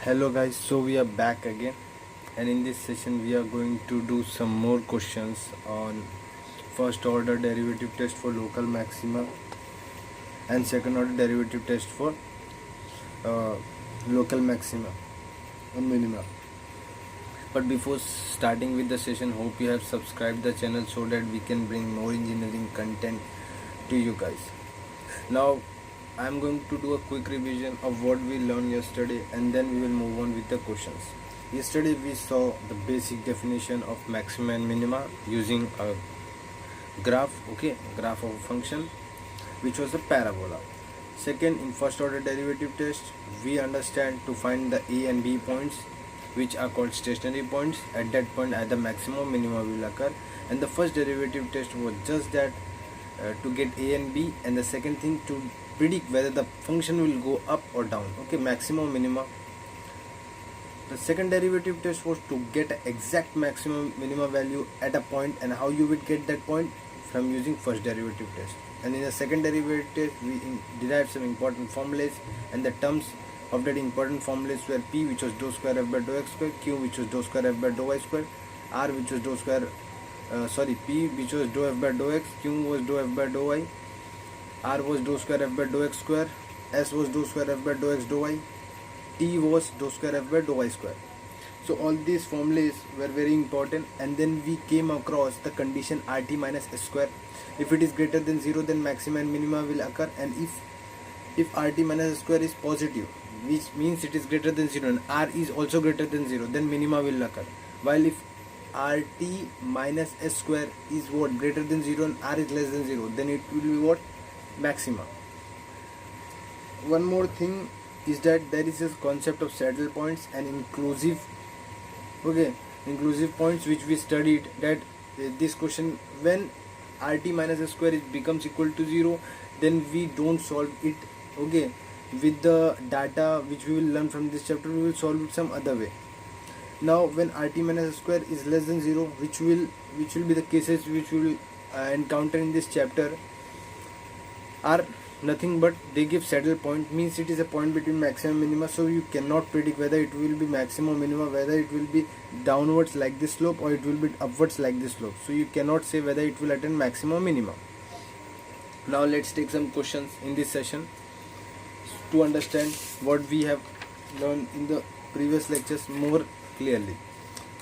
Hello guys, so we are back again, and in this session we are going to do some more questions on first order derivative test for local maxima and second order derivative test for uh, local maxima and minima. But before starting with the session, hope you have subscribed the channel so that we can bring more engineering content to you guys. Now I am going to do a quick revision of what we learned yesterday, and then we will move on with the questions. Yesterday we saw the basic definition of maxima and minima using a graph, graph of a function which was a parabola. Second, in first order derivative test, we understand to find the a and b points, which are called stationary points. At that point either maximum or minima will occur, and the first derivative test was just that, to get a and b, and the second thing to predict whether the function will go up or down, maximum minima. The second derivative test was to get exact maximum minima value at a point, and how you would get that point from using first derivative test. And in the second derivative test we derived some important formulas, and the terms of that important formulas were p, which was dou square f by dou x square, q, which was dou square f by dou y square, r, which was dou square p, which was dou f by dou x, q was dou f by dou y, r was dou square f by dou x square, s was dou square f by dou x dou y, t was dou square f by dou y square. So all these formulas were very important, and then we came across the condition rt minus s square. If it is greater than 0, then maxima and minima will occur, and if rt minus s square is positive, which means it is greater than 0, and r is also greater than 0, then minima will occur. While if rt minus s square is what, greater than 0, and r is less than 0, then it will be what, maxima. One more thing is that there is a concept of saddle points and inclusive points, which we studied, that this question, when rt minus s square becomes equal to 0, then we don't solve it with the data which we will learn from this chapter. We will solve it some other way. Now when rt minus s square is less than 0, which will be the cases which we will encounter in this chapter, are nothing but they give saddle point, means it is a point between maximum and minima. So you cannot predict whether it will be maximum or minima, whether it will be downwards like this slope or it will be upwards like this slope. So you cannot say whether it will attain maximum or minima. Now let's take some questions in this session to understand what we have learned in the previous lectures more clearly.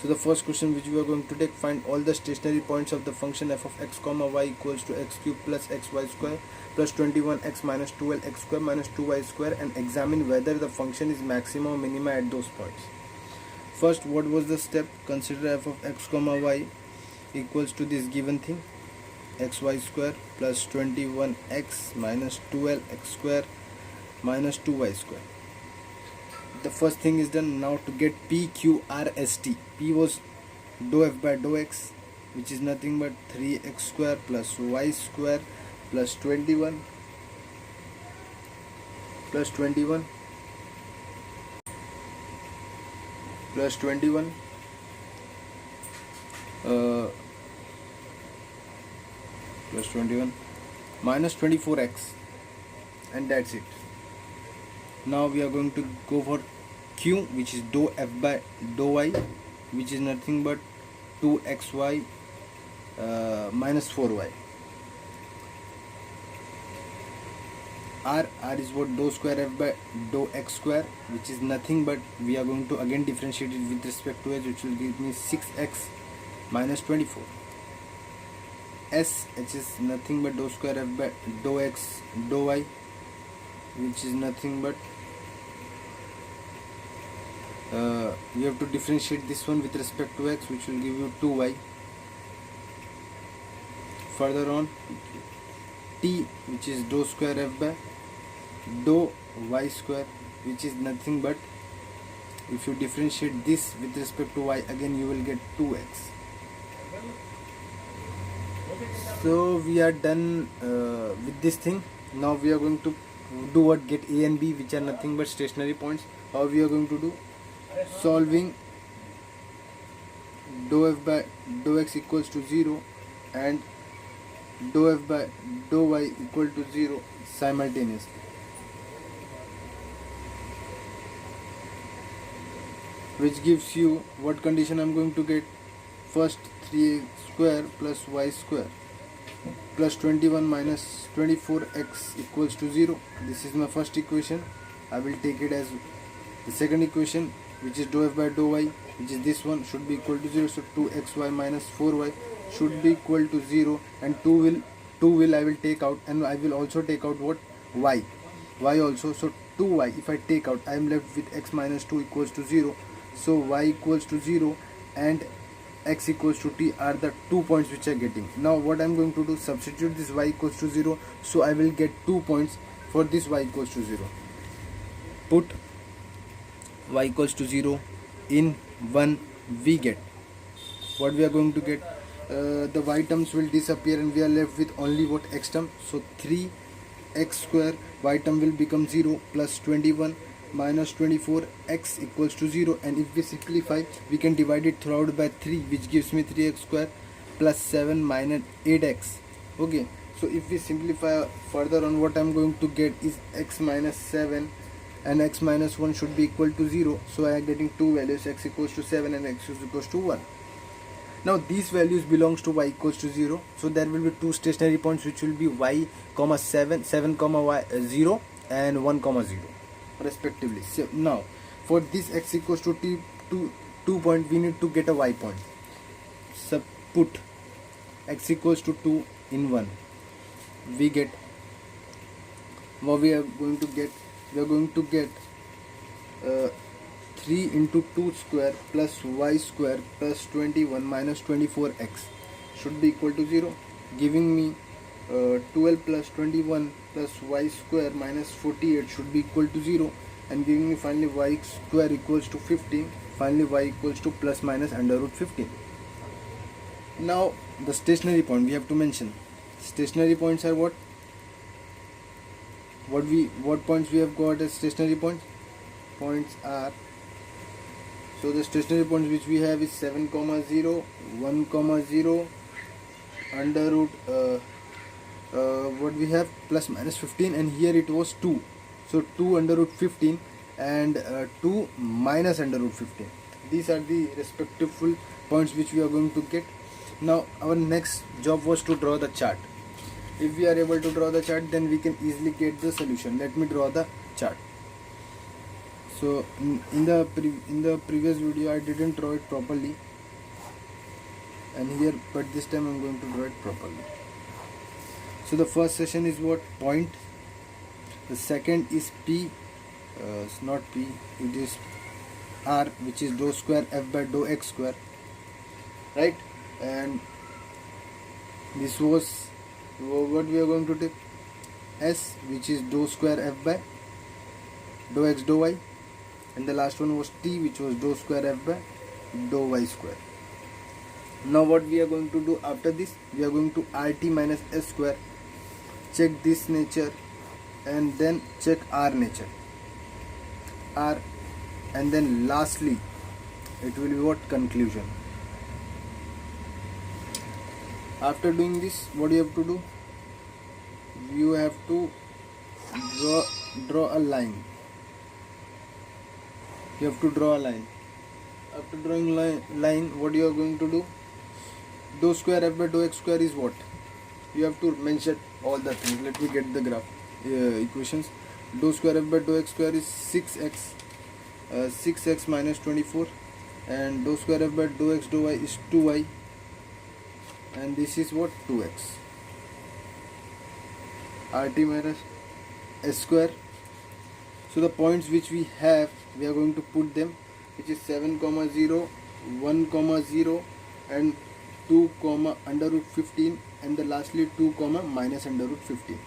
So the first question which we are going to take: find all the stationary points of the function f of x comma y equals to x cube plus xy square plus 21x minus 12x square minus 2y square, and examine whether the function is maxima or minima at those points. First, what was the step? Consider f of x comma y equals to this given thing, xy square plus 21x minus 12x square minus 2y square. The first thing is done. Now to get p, q, r, s, t. P was dou f by dou x, which is nothing but 3x square plus y square plus 21 plus 21 plus 21 plus 21 minus 24x, and that's it. Now we are going to go for q, which is dou f by dou y, which is nothing but 2xy minus 4y. R is what, dou square f by dou x square, which is nothing but, we are going to again differentiate it with respect to h, which will give me 6x minus 24. S, which is nothing but dou square f by dou x dou y, which is nothing but, you have to differentiate this one with respect to x, which will give you 2y. Further on, t, which is dou square f by dou y square, which is nothing but, if you differentiate this with respect to y, again you will get 2x. So we are done with this thing. Now we are going to do what? Get a and b, which are nothing but stationary points. How we are going to do? Solving dou f by dou x equals to 0 and dou f by dou y equal to 0 simultaneously. which gives you what condition I'm going to get. First, 3x square plus y square plus 21 minus 24x equals to 0. This is my first equation. I will take it as the second equation, which is dou f by dou y, which is this one, should be equal to 0. So 2xy minus 4y should be equal to 0, and 2 will I will take out, and I will also take out what, y also. So 2y if I take out, I am left with x minus 2 equals to 0. So y equals to 0 and x equals to t are the 2 points which are getting. Now what I'm going to do, substitute this y equals to 0, so I will get 2 points for this y equals to 0. Put y equals to 0 in 1, we get what we are going to get. The y terms will disappear and we are left with only what, x term. So 3x square, y term will become 0, plus 21 minus 24, x equals to 0, and if we simplify, we can divide it throughout by 3, which gives me 3x square plus 7 minus 8x. Okay, so if we simplify further on, what I'm going to get is x minus 7 and x minus 1 should be equal to 0. So I am getting two values, x equals to 7 and x is equals to 1. Now these values belongs to y equals to 0, so there will be two stationary points, which will be y comma 7 comma y 0 and 1 comma 0 respectively. So now for this x equals to t 2 point, we need to get a y point. So put x equals to 2 in 1, we get what we are going to get. We are going to get 3 into 2 square plus y square plus 21 minus 24x should be equal to 0, giving me 12 plus 21 plus y square minus 48 should be equal to 0, and giving me finally y square equals to 15. Finally y equals to plus minus under root 15. Now the stationary point we have to mention. Stationary points are what points we have got as stationary points. Points are, so the stationary points which we have is 7 comma 0, 1 comma 0, under root what we have, plus minus 15, and here it was 2, so 2 under root 15 and 2 minus under root 15. These are the respective points which we are going to get. Now our next job was to draw the chart. If we are able to draw the chart, then we can easily get the solution. Let me draw the chart. So in the previous video I didn't draw it properly, and here, but this time I'm going to draw it properly. So the first section is what, point. The second is P, it's not P, it is R, which is dou square f by dou x square, right? And this was what we are going to take, S, which is dou square f by dou x dou y, and the last one was T, which was dou square f by dou y square. Now what we are going to do after this, we are going to RT minus S square, check this nature, and then check R nature, R, and then lastly it will be what, conclusion. After doing this, what you have to do, you have to draw a line. You have to draw a line. After drawing line, what you are going to do, dou square f by dou x square is what, you have to mention all the things. Let me get the graph equations. Dou square f by dou x square is 6x minus 24, and dou square f by dou x dou y is 2y, and this is what, 2x. RT minus S square. So the points which we have, we are going to put them, which is 7 comma 0, 1 comma 0, and 2 comma under root 15, and the lastly 2 comma minus under root 15.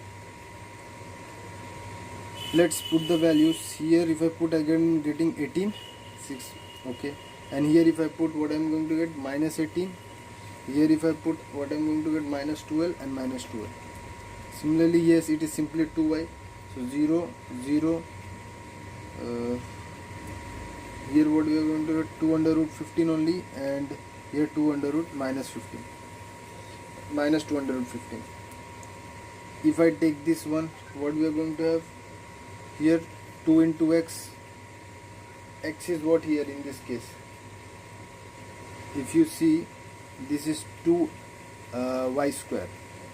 Let's put the values here. If I put, again getting 18, 6, okay, and here if I put, what I am going to get, minus 18. Here if I put, what I am going to get, minus 12 and minus 12. Similarly, yes, it is simply 2y, so 0 0. Here what we are going to get, 2 under root 15 only, and here 2 under root minus 15, minus 2 under root 15. If I take this one, what we are going to have here, 2 into x x is what here in this case. If you see, this is 2 y square.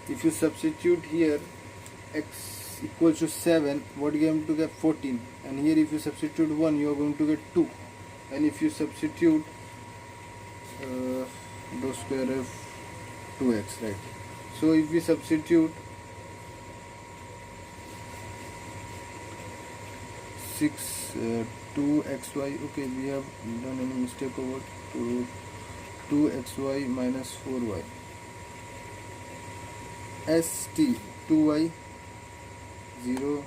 If you substitute here x equals to 7, what you are going to get? 14. And here if you substitute 1, you are going to get 2. And if you substitute dou square of 2x, right? So if we substitute 2xy, okay, we have done any mistake over 2xy minus 4y, st 2y 0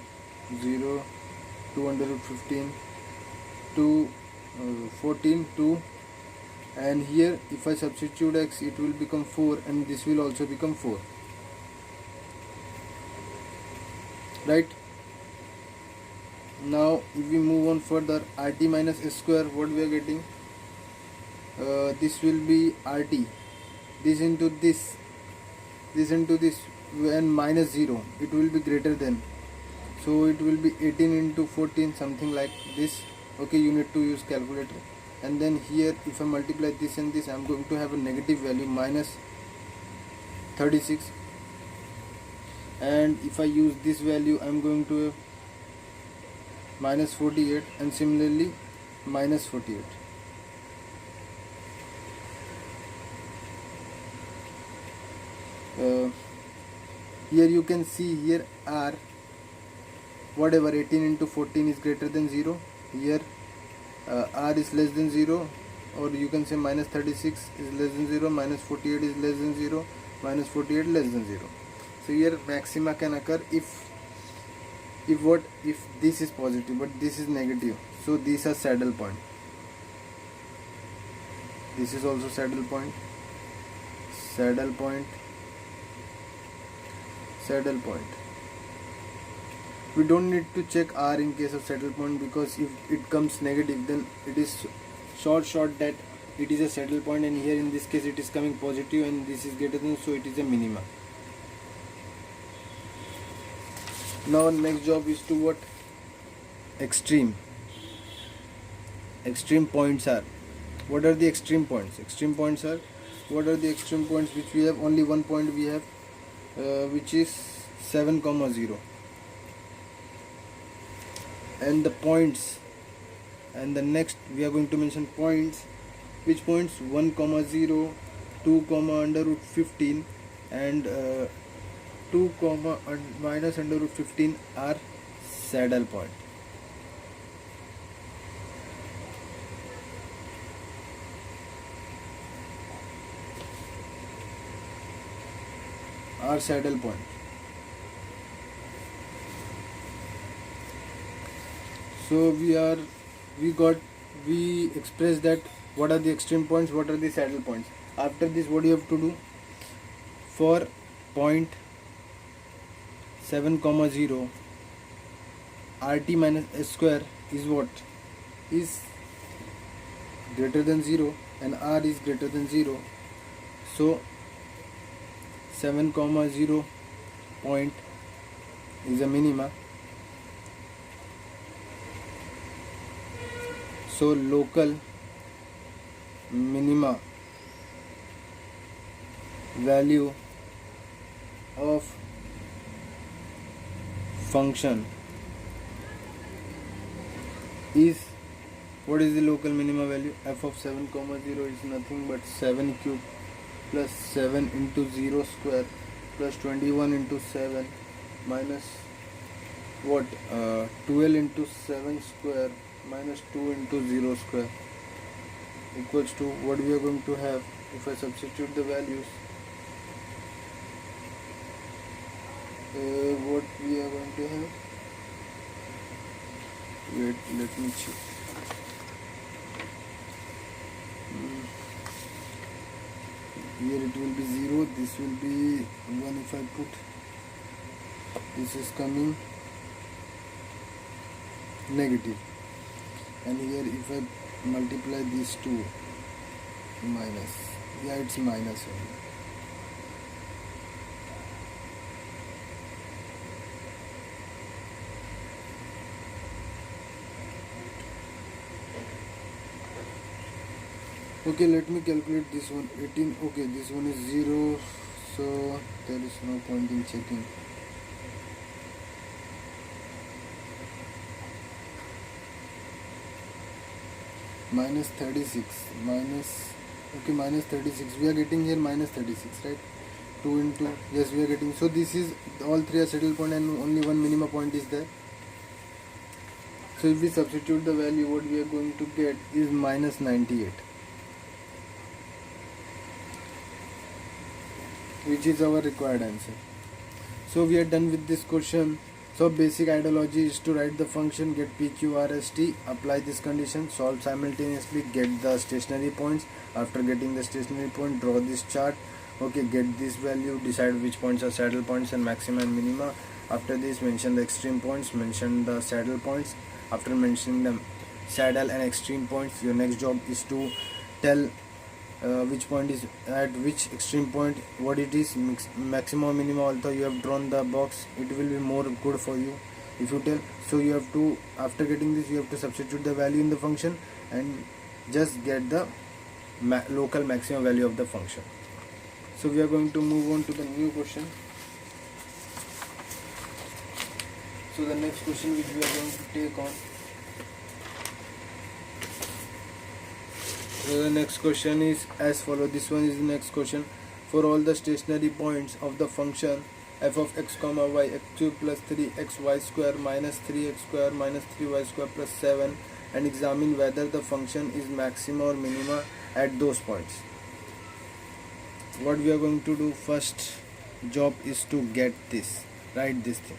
0 2 under root 15 2 14 2, and here if I substitute x, it will become 4, and this will also become 4, right? Now if we move on further, rt minus s square, what we are getting? This will be rt, this into this into this, and minus 0, it will be greater than, so it will be 18 into 14, something like this. Okay, you need to use calculator. And then here if I multiply this and this, I am going to have a negative value, minus 36, and if I use this value, I am going to have minus 48, and similarly minus 48. Here you can see, here r, whatever 18 into 14 is greater than 0, here r is less than 0, or you can say minus 36 is less than 0, minus 48 is less than 0, minus 48 less than 0. So here maxima can occur if this is positive but this is negative. So these are saddle point. This is also saddle point, saddle point, saddle point. We don't need to check r in case of saddle point, because if it comes negative, then it is short that it is a saddle point, and here in this case it is coming positive and this is greater than, so it is a minima. Now next job is to what? Extreme points are. What are the extreme points? Extreme points are, what are the extreme points which we have? Only one point we have, which is 7, 0. And the points, and the next we are going to mention points. Which points? 1, 0, 2, under root 15, and 2, minus under root 15 are saddle point. Are saddle point. So we express that what are the extreme points, what are the saddle points. After this, what do you have to do? For point 7, 0, rt minus s square is what? Is greater than 0, and r is greater than 0. So 7, 0 point is a minima. So local minima value of function is, what is the local minima value? F of 7, 0 is nothing but 7 cube plus 7 into 0 square plus 21 into 7 minus what? 12 into 7 square minus 2 into 0 square equals to, what we are going to have if I substitute the values? What we are going to have? Wait, let me check. Here it will be 0, this will be 1 if I put, this is coming negative, and here if I multiply these two, minus, yeah, it's minus only. Okay, let me calculate this one. 18. Okay, this one is 0, so there is no point in checking. Minus 36 minus, okay, minus 36, we are getting here minus 36, right? 2 into, yes, we are getting, so this is, all three are saddle point and only one minima point is there. So if we substitute the value, what we are going to get is minus 98, which is our required answer. So we are done with this question. So basic ideology is to write the function, get PQRST, apply this condition, solve simultaneously, get the stationary points. After getting the stationary point, draw this chart. Okay, get this value, decide which points are saddle points and maxima and minima. After this, mention the extreme points, mention the saddle points. After mentioning the saddle and extreme points, your next job is to tell which point is at which extreme point, what it is, maximum minimum. Although you have drawn the box, it will be more good for you if you tell. So you have to, after getting this, you have to substitute the value in the function and just get the local maximum value of the function. So we are going to move on to the new question. So the next question which we are going to take on, so the next question is as follows. This one is the next question. For all the stationary points of the function f of x comma y, x cube plus 3xy square minus 3x square minus 3y square plus 7, and examine whether the function is maxima or minima at those points. What we are going to do, first job is to get this, write this thing.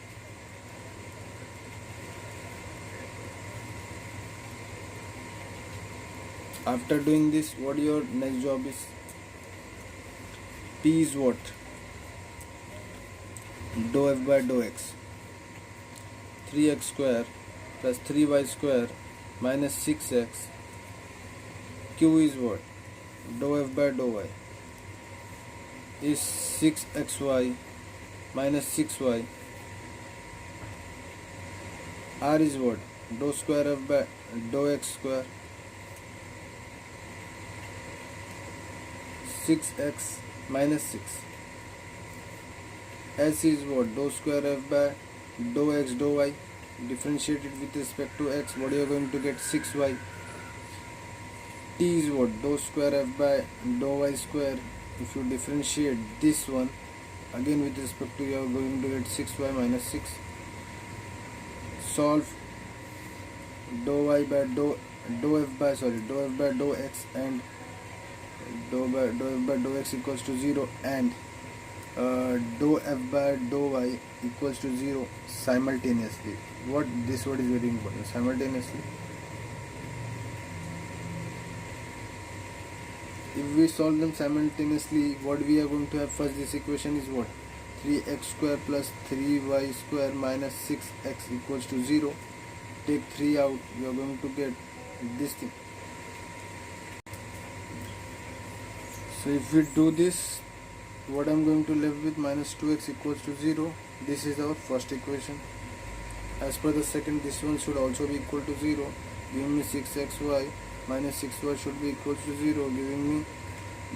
After doing this, what your next job is? P is what? Dou f by dou x. 3x square plus 3y square minus 6x. Q is what? Dou f by dou y is 6xy minus 6y. R is what? Dou square f by dou x square, 6x minus 6. S is what? Dou square f by dou x dou y. Differentiate it with respect to x. What you are going to get? 6y. T is what? Dou square f by dou y square. If you differentiate this one again with respect to, you are going to get 6y minus 6. Solve dou y by dou f by dou x, and dou f by dou x equals to 0, and dou f by dou y equals to 0 simultaneously. This word is very important, simultaneously. If we solve them simultaneously, what we are going to have first, this equation is what? 3x square plus 3y square minus 6x equals to 0. Take 3 out, you are going to get this thing. So if we do this, what I am going to left with, minus 2x equals to 0. This is our first equation. As per the second, this one should also be equal to 0, giving me 6xy minus 6y should be equal to 0, giving me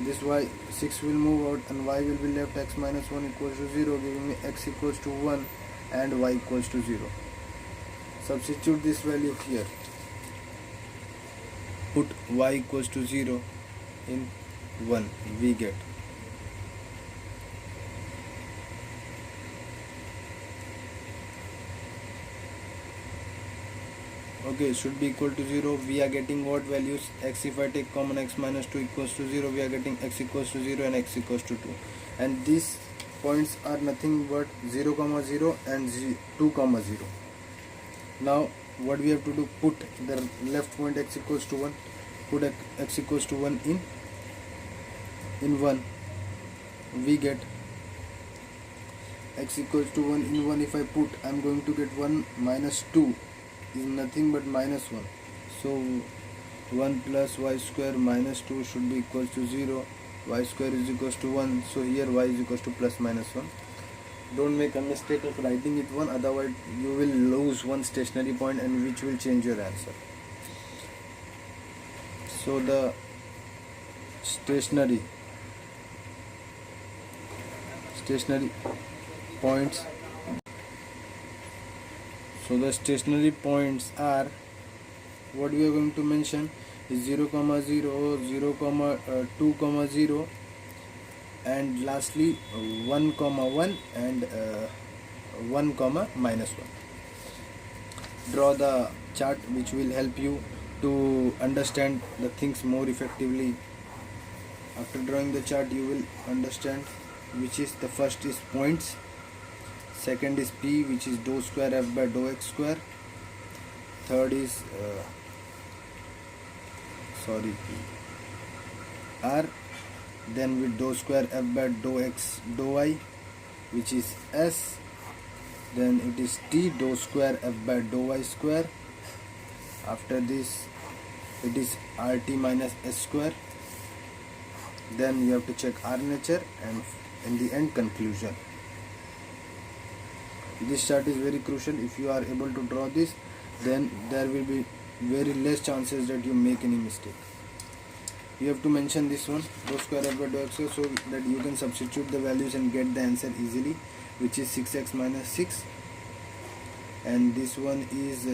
this y, 6 will move out and y will be left, x minus 1 equals to 0, giving me x equals to 1 and y equals to 0. Substitute this value here. Put y equals to 0 in 1, we get okay, should be equal to 0. We are getting what values? X, if I take common, x minus 2 equals to 0, we are getting x equals to 0 and x equals to 2, and these points are nothing but 0 comma 0 and 2 comma 0. Now what we have to do, put the left point x equals to 1, put x equals to 1 in 1, we get x equals to 1 in 1. If I put, I am going to get 1 minus 2 is nothing but minus 1. So 1 plus y square minus 2 should be equals to 0. Y square is equals to 1. So here y is equals to plus minus 1. Don't make a mistake of writing it 1, otherwise you will lose one stationary point and which will change your answer. So the stationary points. So the stationary points are, what we are going to mention is 0, 0, 0, 2, 0, and lastly 1, 1 and 1, -1. Draw the chart which will help you to understand the things more effectively. After drawing the chart, you will understand which is the first is points, second is P, which is dou square F by dou x square, third is R, then with dou square F by dou x dou y, which is S, then it is T dou square F by dou y square. After this it is RT minus S square. Then you have to check R nature, and in the end conclusion. This chart is very crucial. If you are able to draw this, then there will be very less chances that you make any mistake. You have to mention this one, dou square F by dou x square, so that you can substitute the values and get the answer easily, which is 6x minus 6, and this one is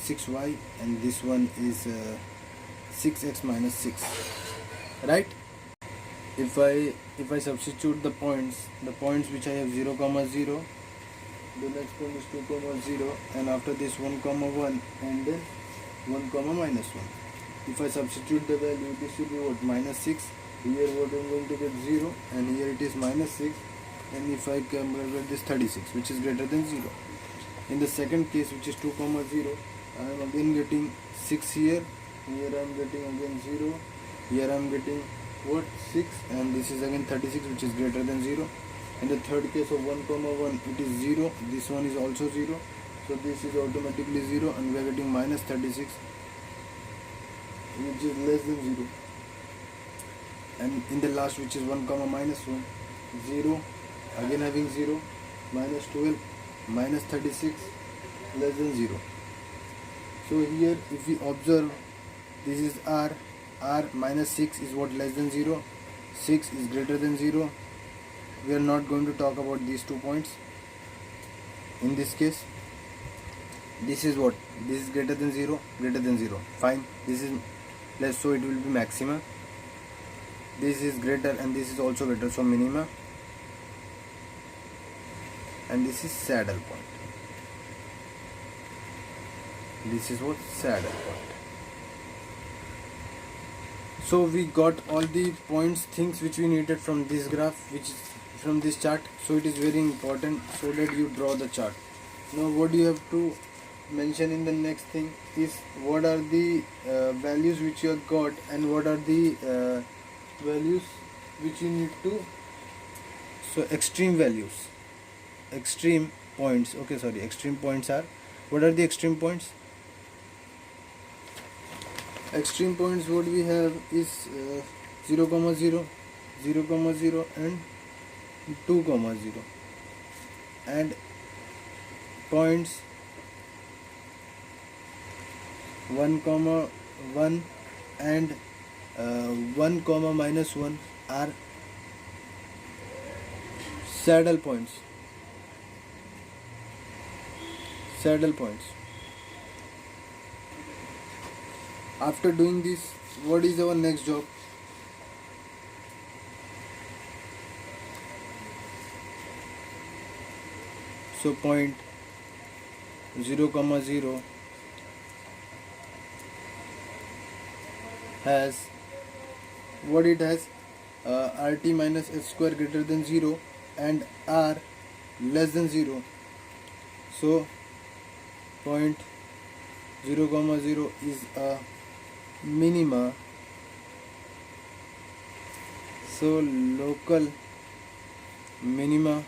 6y, and this one is 6x minus 6, right? If I substitute the points which I have 0, 0, the next one is 2, 0, and after this 1, 1, and then 1, minus 1. If I substitute the value, this will be what, minus 6. Here what I am going to get 0, and here it is minus 6, and if I convert this 36, which is greater than 0. In the second case, which is 2, 0, I am again getting 6 here I am getting again 0, here I am getting what, 6, and this is again 36, which is greater than 0. In the third case of 1, 1, it is 0, this one is also 0, so this is automatically 0, and we are getting minus 36, which is less than 0. And in the last, which is 1, minus 1, 0, again having 0, minus 12, minus 36, less than 0. So here if we observe, this is R minus 6 is what, less than 0, 6 is greater than 0. We are not going to talk about these 2 points in this case. This is what, this is greater than 0, fine. This is less, so it will be maxima. This is greater and this is also greater, so minima. And this is saddle point. This is what, saddle point. So we got all the points, things which we needed from this graph, which is from this chart. So it is very important so that you draw the chart. Now what you have to mention in the next thing is what are the values which you have got, and what are the values which you need to, so extreme values, extreme points, extreme points are, what are the extreme points? Extreme points what we have is 0, 0, 0, 0, and 2, 0, and points 1, 1 and 1, minus 1 are saddle points. After doing this, what is our next job? So point 0, 0 has what it has, RT minus S square greater than 0 and R less than 0. So point 0, 0 is a minima. So local minimum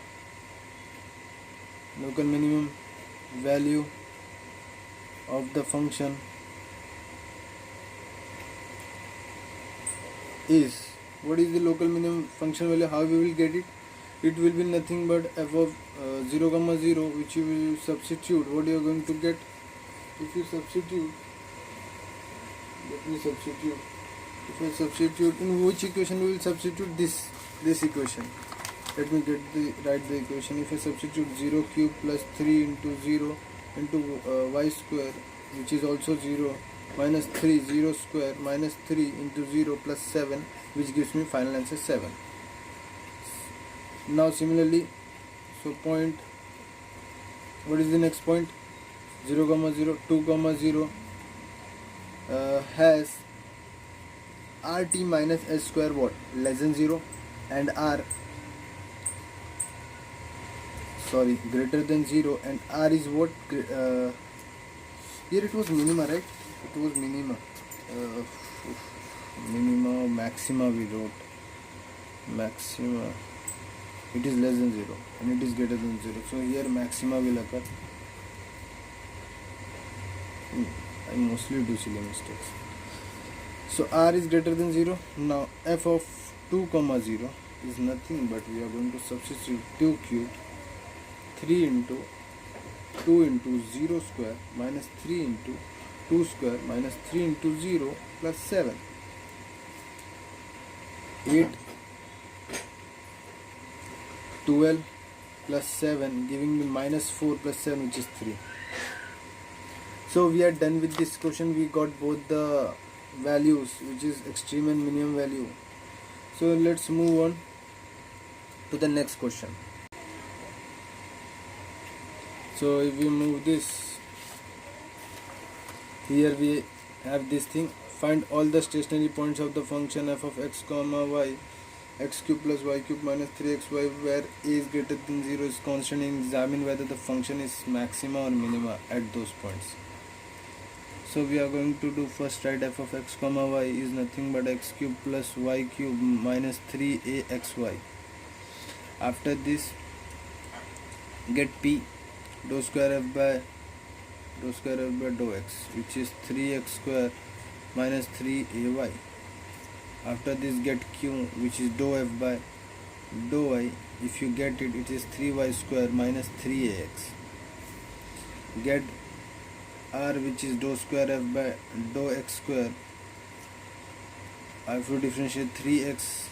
value of the function is, what is the local minimum function value? How we will get it? It will be nothing but f of 0, 0, which you will substitute. What you are going to get if you substitute? Let me substitute If I substitute, in which equation we will substitute this equation? Let me write the equation. If I substitute 0 cube plus 3 into 0 into y square, which is also 0, minus 3, 0 square minus 3 into 0 plus 7, which gives me final answer 7. Now similarly, so point, what is the next point? 0 comma 0, 2 comma 0 has rt minus s square what? Less than 0, and greater than 0, and r is what? Here it was minima, right? It was minima. Minima, maxima we wrote. Maxima. It is less than 0 and it is greater than 0. So here maxima will occur. I mostly do silly mistakes. So r is greater than 0. Now f of 2 comma 0 is nothing but we are going to substitute 2 cube 3 into 2 into 0 square minus 3 into 2 square minus 3 into 0 plus 7. 8, 12 plus 7 giving me minus 4 plus 7, which is 3. So we are done with this question. We got both the values, which is extreme and minimum value. So let's move on to the next question. So if we move this, here we have this thing. Find all the stationary points of the function f of x comma y, x cube plus y cube minus 3xy, where a is greater than 0 is constant, and examine whether the function is maxima or minima at those points. So we are going to do first, write f of x comma y is nothing but x cube plus y cube minus 3axy. After this, get p dou square f by dou x, which is 3x square minus 3ay. After this, get q, which is dou f by dou y. If you get it, it is 3y square minus 3ax. Get r, which is dou square f by dou x square. I have to differentiate 3x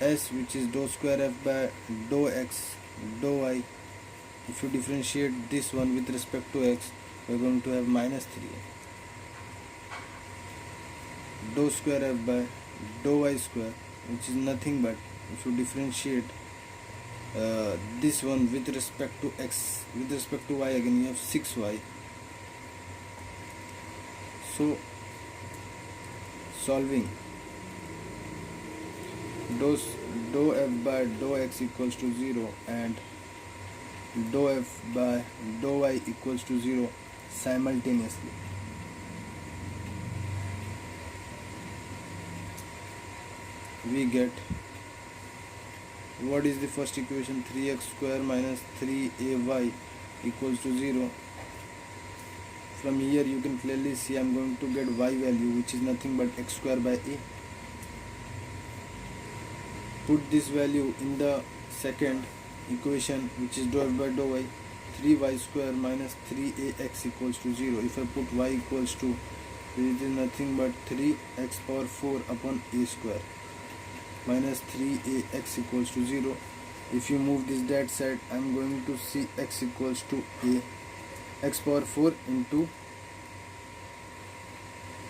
s, which is dou square f by dou x dou y. If you differentiate this one with respect to x, we are going to have minus 3 dou square f by dou y square, which is nothing but, if you differentiate this one with respect to x, with respect to y, again you have 6y. So solving, dou f by dou x equals to 0 and dou f by dou y equals to 0 simultaneously. We get, what is the first equation? 3x square minus 3ay equals to 0. From here you can clearly see I am going to get y value, which is nothing but x square by a. Put this value in the second equation, which is dou f by dou y, 3y square minus 3ax equals to 0. If I put y equals to, it is nothing but 3x power 4 upon a square minus 3ax equals to 0. If you move this that side, I am going to see x equals to a, x power 4 into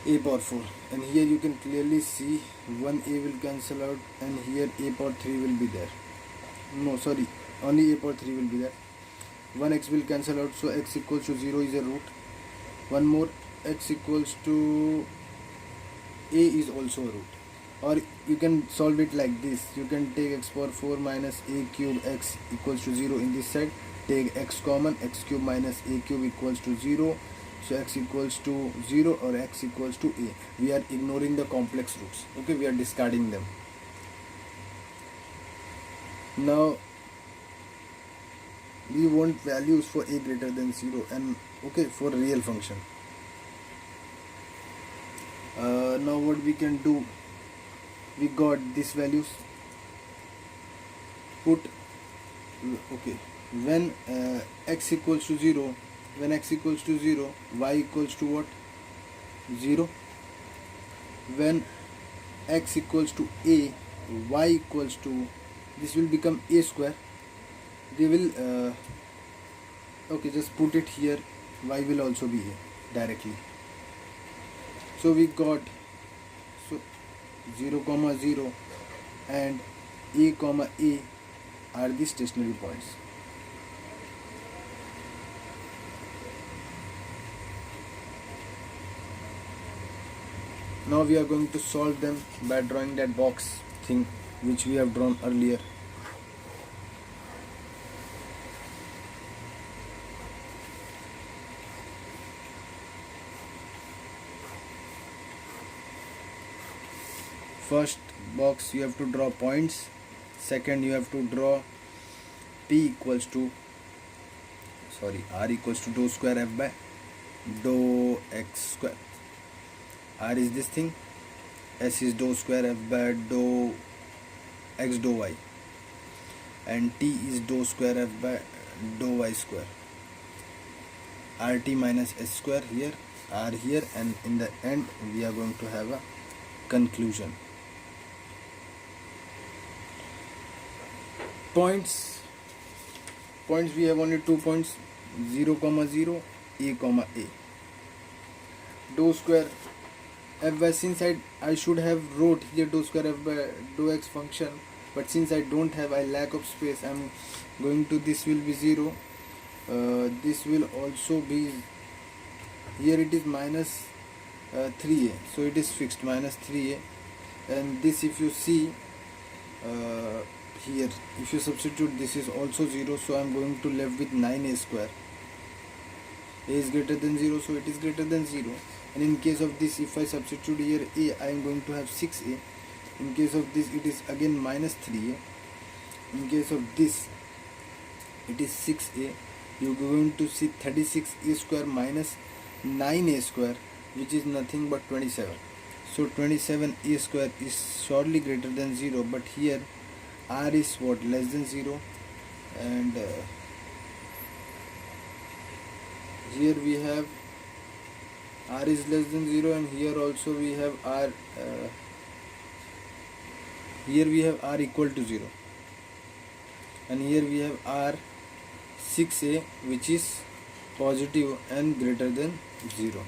a power 4, and here you can clearly see 1a will cancel out, and here a power 3 will be there. No, sorry, only a power 3 will be there. 1x will cancel out, so x equals to 0 is a root. One more, x equals to a is also a root. Or you can solve it like this. You can take x power 4 minus a cube x equals to 0 in this side. Take x common, x cube minus a cube equals to 0. So x equals to 0 or x equals to a. We are ignoring the complex roots. Okay, we are discarding them. Now we want values for a greater than 0 and okay, for real function. Now what we can do, we got these values. Put, okay, when x equals to 0, when x equals to 0, y equals to what? 0. when x equals to a, y equals to, this will become a square. They will okay, just put it here, y will also be a directly. So we got, so 0 comma 0 and a comma a are the stationary points. Now we are going to solve them by drawing that box thing which we have drawn earlier. First box you have to draw points, second you have to draw p equals to, r equals to dou square f by dou x square. R is this thing, S is dou square f by dou x dou y, and T is dou square f by dou y square. RT minus S square here, R here, and in the end we are going to have a conclusion. Points we have only 2 points, 0 comma 0, a comma a. Dou square f by, since I should have wrote here dou square f by dou x function, but since I don't have, I lack of space, I'm going to, this will be 0, this will also be, here it is minus 3a, so it is fixed, minus 3a, and this, if you see here, if you substitute, this is also 0, so I'm going to left with 9a square. A is greater than 0, so it is greater than 0. And in case of this, if I substitute here a, I am going to have 6a. In case of this, it is again minus 3a. In case of this, it is 6a. You are going to see 36a square minus 9a square, which is nothing but 27. So 27a square is surely greater than 0, but here r is what, less than 0, and here we have r is less than 0, and here also we have r, here we have r equal to 0, and here we have r 6a, which is positive and greater than 0.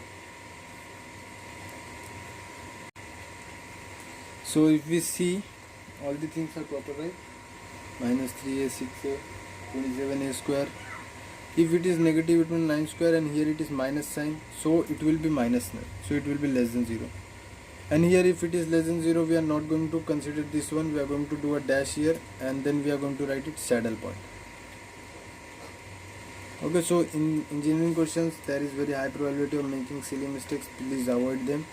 So if we see, all the things are proper, right? Minus 3a, 6a, 27a square. If it is negative, it means 9 square, and here it is minus sign, so it will be minus 9, so it will be less than 0. And here if it is less than 0, we are not going to consider this one, we are going to do a dash here, and then we are going to write it saddle point. Okay, so in engineering questions there is very high probability of making silly mistakes, please avoid them.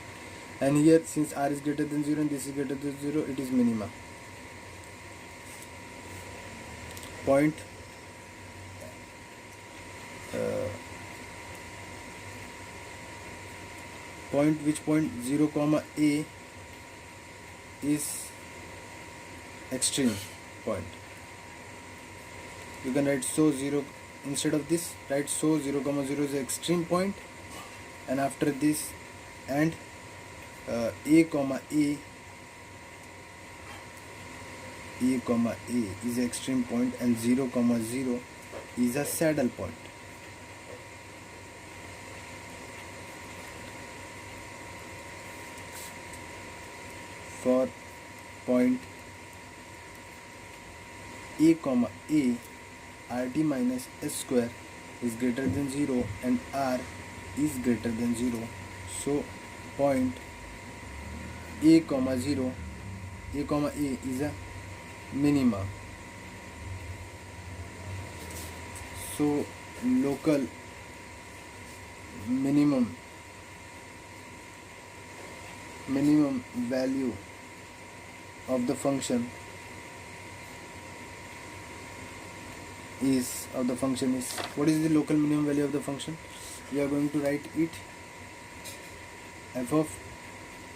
And here, since r is greater than 0 and this is greater than 0, it is minima. Point which point 0 comma a is extreme point. You can write so 0, instead of this write so 0 comma 0 is the extreme point, and after this, and a comma a is the extreme point, and 0 comma 0 is a saddle point. For point a comma a, rt minus s square is greater than 0 and r is greater than 0. So point a comma 0, a comma a is a minima. So local minimum value of the function is, what is the local minimum value of the function? We are going to write it f of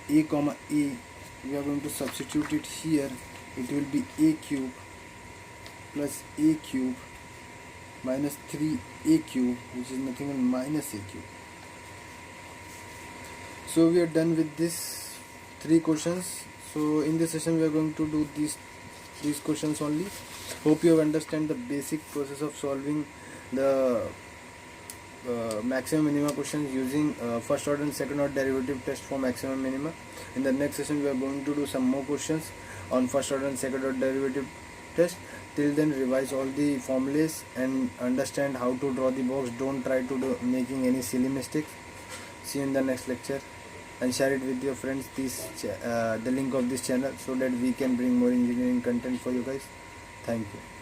a comma a, we are going to substitute it here, it will be a cube plus a cube minus 3a cube, which is nothing but minus a cube. So we are done with this 3 questions. So in this session we are going to do these questions only. Hope you have understand the basic process of solving the maximum minima questions using first order and second order derivative test for maximum minima. In the next session we are going to do some more questions on first order and second order derivative test. Till then, revise all the formulas and understand how to draw the box. Don't try to do making any silly mistakes. See you in the next lecture, and share it with your friends, the link of this channel, so that we can bring more engineering content for you guys. Thank you.